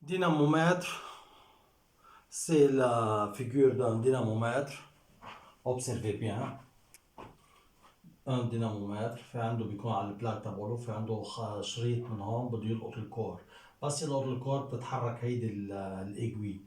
Dynamomètre, c'est la figure d'un dynamomètre. Observez bien. Un dynamomètre في عنده بيكون على البلاك تبعه في عنده شريط من هون بده يلقط الكور. بس يلقط الكور بتتحرك هيدي الايجوي.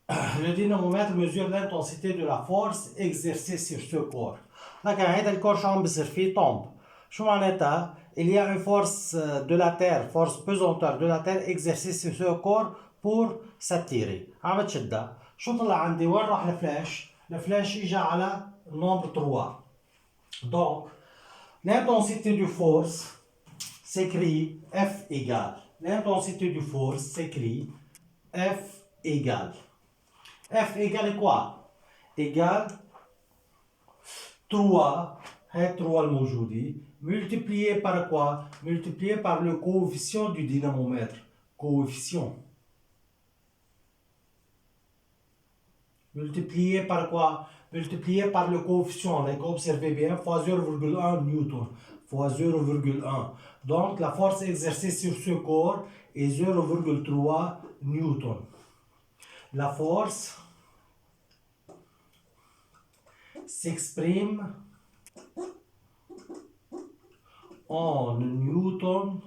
Le dynamomètre mesure l'intensité de la force exercée sur ce corps. لكن هيدا الكور شو عم بيصير فيه؟ tombe. شو معناتها؟ Il y a une force de la terre, force pesanteur de la terre exercée sur ce corps pour s'attirer. عم تشدها. شو طلع عندي؟ وين راح الفلاش؟ الفلاش اجى على nombre 3. Donc, l'intensité du force s'écrit F égale. L'intensité du force s'écrit F égale. F égale quoi? Égale 3, هي 3 الموجودة multiplié par quoi? Multiplié par le coefficient du dynamomètre. Coefficient. Multiplié par quoi? Multiplié par le coefficient. Donc, observez bien, fois 0,1 newton. Fois 0,1. Donc, la force exercée sur ce corps est 0,3 newton. La force s'exprime en newton,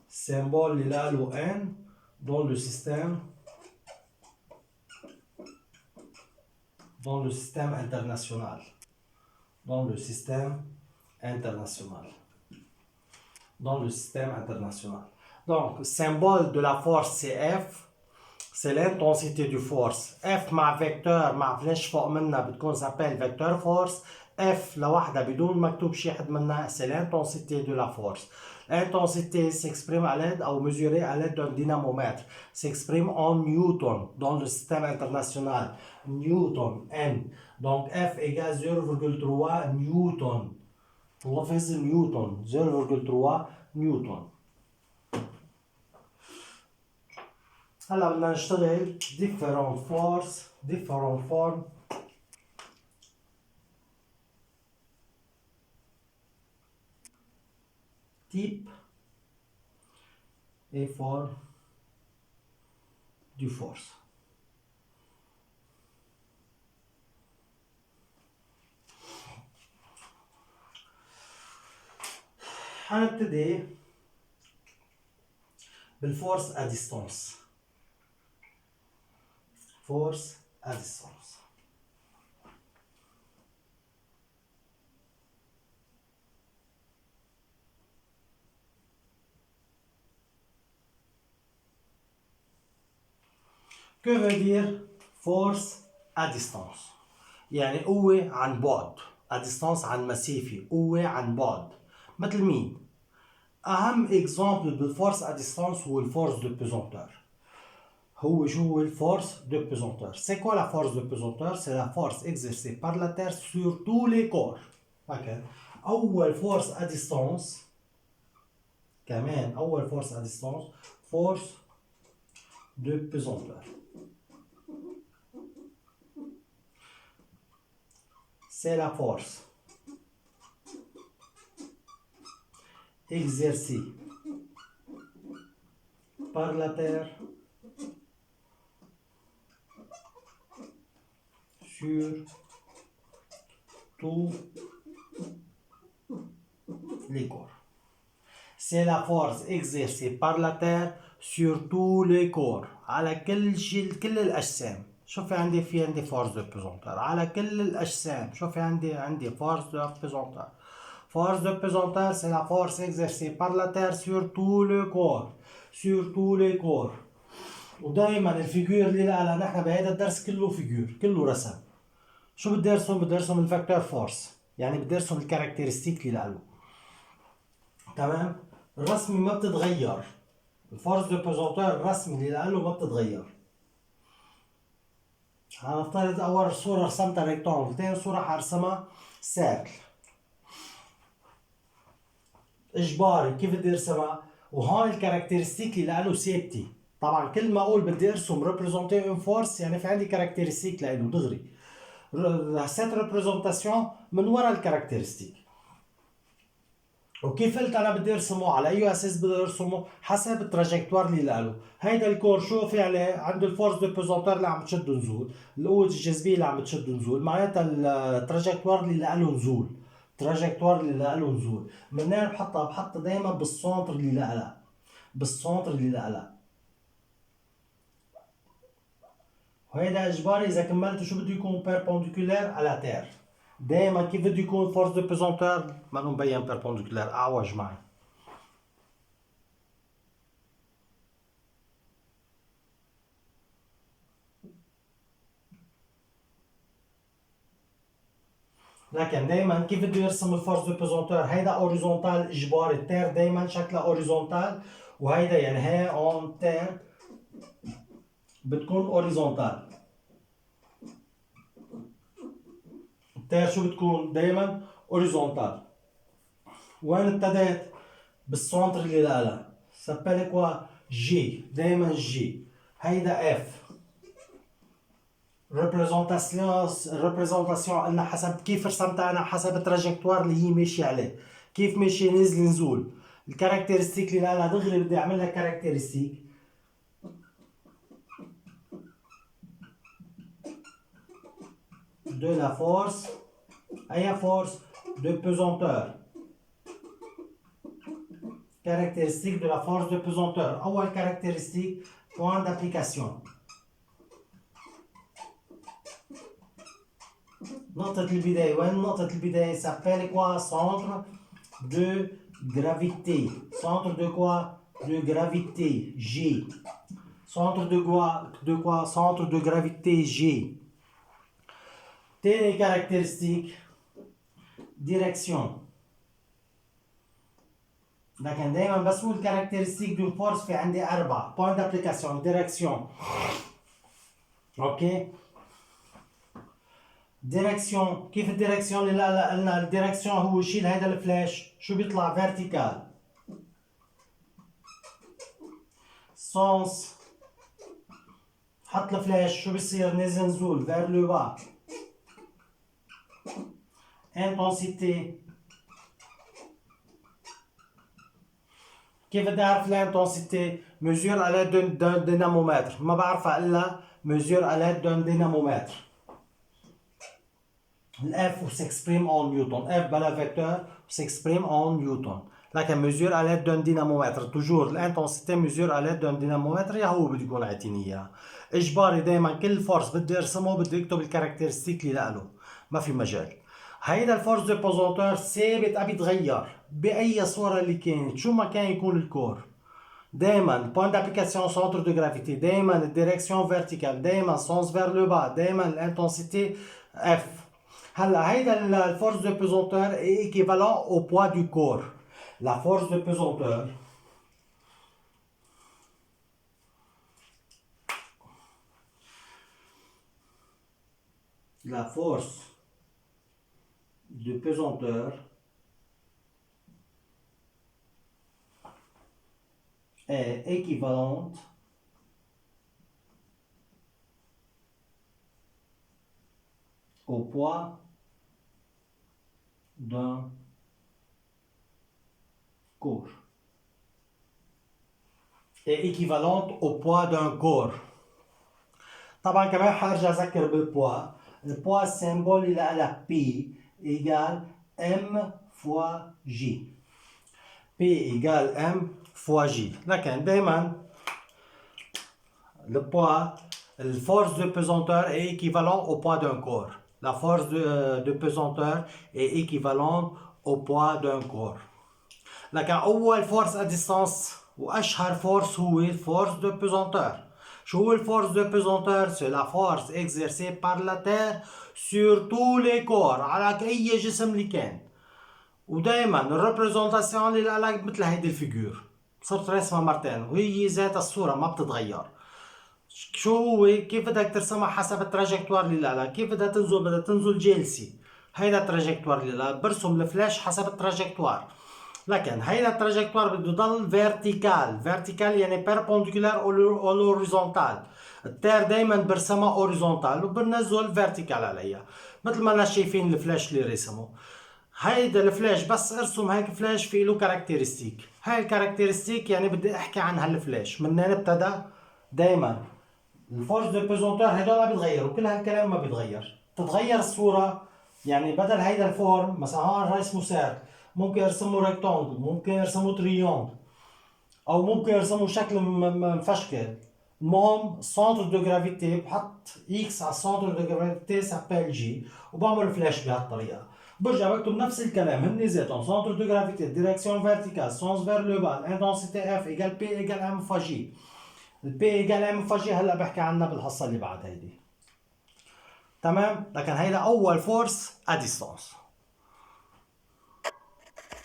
symbole là le N, dans le système international. Dans le système international. Donc, symbole de la force c'est F. C'est l'intensité du force. F مع vecteur مع فلاش فوق منها بتكون s'appelle vecteur force. F لوحدها بدون مكتوب شي حد منها c'est l'intensité de la force. L'intensité s'exprime à l'aide ou mesurée à l'aide d'un dynamomètre. S'exprime en newton dans le système international. Newton, N. Donc F égale 0,3 newton. لفظ نيوتن 0,3 نيوتن. هلا بدنا نشتغل different force, different form. Type et forme du force. هنبتدي بالفورس à distance. Force à distance. Que veut dire force à distance؟ يعني قوة عن بعد. à distance عن مسافة. قوة عن بعد. مثل مين؟ أهم exemple بالفورس à distance هو الفورس de pesanteur. هو شو هو الفورس de pesanteur. C'est quoi la force de pesanteur? C'est la force exercée par la Terre sur tous les corps. Okay. أول force à distance كمان أول force à distance force de pesanteur. C'est la force exercée par la Terre sur tous les corps. C'est la force exercée par la Terre sur tous les corps. على كل الأجسام. شوفي عندي force de pesanteur على كل الأجسام. شوفي عندي force de pesanteur. Force de pesanteur c'est la force exercée par la Terre sur tout le corps. Sur tous les corps. ودائما الفيجور اللي لها نحن بهذا الدرس كله فيجور كله رسم. شو بدي ارسم؟ بدي ارسم الفاكتور فورس. يعني بدي ارسم الكاركترستيك اللي له. تمام؟ الرسمة ما بتتغير. الفورس دو بيزونتور الرسمي اللي له ما بتتغير. هنفترض اول صورة رسمتها ريكتانجل، ثاني صورة حرسمها سيركل. اجباري كيف بدي ارسمها؟ وهون الكاركترستيك اللي له ثابتة. طبعا كل ما اقول بدي ارسم ريبريزونتي اون فورس يعني في عندي كاركترستيك له دغري. cette représentation من وراء الكاركترستيك. وكيف قلت انا بدي ارسمه على اي اساس بدي ارسمه حسب التراجكتوار اللي له. هيدا الكور شو في عليه؟ عنده الفورس دو بوزونتور اللي عم تشد نزول، القوة الجاذبية اللي عم تشد نزول، معناتها التراجكتوار اللي له نزول، التراجكتوار اللي له نزول منين بحطها دائما بالسنتر اللي لها، بالسنتر اللي لها. وهيدا اجباري اذا كملته شو بده يكون بيربونديكولير على تير. دائما كيف بده يكون فورس دو بوزونتور ما مبين بيربونديكولير، اعوج معي. لكن دائما كيف بده يرسم الفورس دو بوزونتور؟ هيدا اوريزونتال اجباري، التير دائما شكلها اوريزونتال، وهيدا يعني هي اون تير بتكون اوريزونتال. التير شو بتكون؟ دائما اوريزونتال. وين ابتديت؟ بالسنتر اللي لها سبالي كوا جي، دائما جي. هيدا اف. الريبريزونتاسيون قلنا حسب كيف رسمتها انا، حسب التراجكتوار اللي هي ماشيه عليه، كيف ماشيه نزل نزول. الكاركترستيك اللي لها دغري بدي اعمل لها كاركترستيك de la force, اي force de pesanteur. Caractéristique de la force de pesanteur. أول caractéristique point d'application. نقطة البداية، وين نقطة البداية؟ s'appelle quoi? Centre de gravité. Centre de quoi? De gravité, G. Centre de quoi? Centre de gravité, G. تاني caractéristique direction. لكن دائما بس هو الكاركترستيك دو فورس في عندي 4 بوينت دابليكاسيون. ديريكسيون، اوكي. ديريكسيون، كيف الديريكسيون اللي قلنا؟ الديريكسيون هو شيل هيدا الفلاش شو بيطلع؟ فيرتيكال. سونس، حط الفلاش شو بيصير؟ نزل نزول فير لو با. انتونسيتي، كيف بدي اعرف الانتونسيتي؟ ميزور على دون دينامومتر، ما بعرفها الا ميزور على دون دينامومتر. الاف s'exprime en نيوتن، اف بلا فيكتور s'exprime en نيوتن، لكن ميزور على دون دينامومتر. توجور الانتونسيتي ميزور على دون دينامومتر، يا هو بده يكون عاطيني اياها. اجباري دائما كل فورس بدي ارسمه بدي اكتب الكاركترستيك اللي له، ما في مجال. هيدا الفورس دو بوزونتور ثابت ما بيتغير باي صوره اللي كانت، شو ما كان يكون الكور. دائما بوينت دابليكاسيون سنتر دو جرافيتي، دائما الديريكسيون فيرتيكال، دائما سونس فير لو با، دائما الانتونسيتي اف. هلا هيدا الفورس دو بوزونتور est équivalent au poids du corps. La force de pesanteur est équivalente au poids d'un corps. Est équivalente au poids d'un corps. طبعا كمان حارجع اذكر بالبوا. البوا السيمبول اللي لها P égale M fois J. P égale M fois J. لكن دائما le poids, la force de pesanteur est équivalente au poids d'un corps. La force de pesanteur est équivalente au poids d'un corps. لكن أول force à distance وأشهر force هو force de pesanteur. شو هو الفورس دو بيزونتور؟ سي لا فورس اكزيرسي بار لا تير سور تو لي كور، على اي جسم اللي كان. ودائما الريبريزونتاسيون اللي لها مثل هيدي الفيجور، صرت رسمها مرتين وهي ذات الصوره ما بتتغير. شو هو؟ كيف بدك ترسمها؟ حسب التراجكتوار اللي لها، كيف بدها تنزل؟ بدها تنزل جالسه. هيدا التراجكتوار اللي لها، برسم الفلاش حسب التراجكتوار. لكن هيدا التراجكتوار بده يضل فيرتيكال. فيرتيكال يعني بيربونديكولار او هوريزونتال. التير دائما برسمها هوريزونتال وبنزل فيرتيكال عليها، مثل ما انا شايفين الفلاش اللي رسمه. هيدا الفلاش بس ارسم هيك فلاش في له كاركترستيك. هاي الكاركترستيك يعني بدي احكي عن هالفلاش منين ابتدى. دايما الفورس دو بيزونتور هدول ما بيتغيروا، كل هالكلام ما بيتغير. تتغير الصورة، يعني بدل هيدا الفورم مثلا هون اسمه سيرك، ممكن ارسمه ريكتونجل، ممكن ارسمه تريونجل، او ممكن ارسمه شكل مفشكل. المهم السنتر دو جرافيتي بحط اكس على السنتر دو جرافيتي سابيل جي، وبعمل فلاش بهالطريقه. برجع بكتب نفس الكلام هن ذاتهم، سنتر دو جرافيتي، ديريكسيون فيرتيكال، سونس فير لو با، الانتنسيتي اف ايجال بي ايجال ام فا جي. البي ايجال ام فا جي هلا بحكي عنها بالحصه اللي بعد هيدي. تمام، لكن هيدا اول فورس ا ديستانس.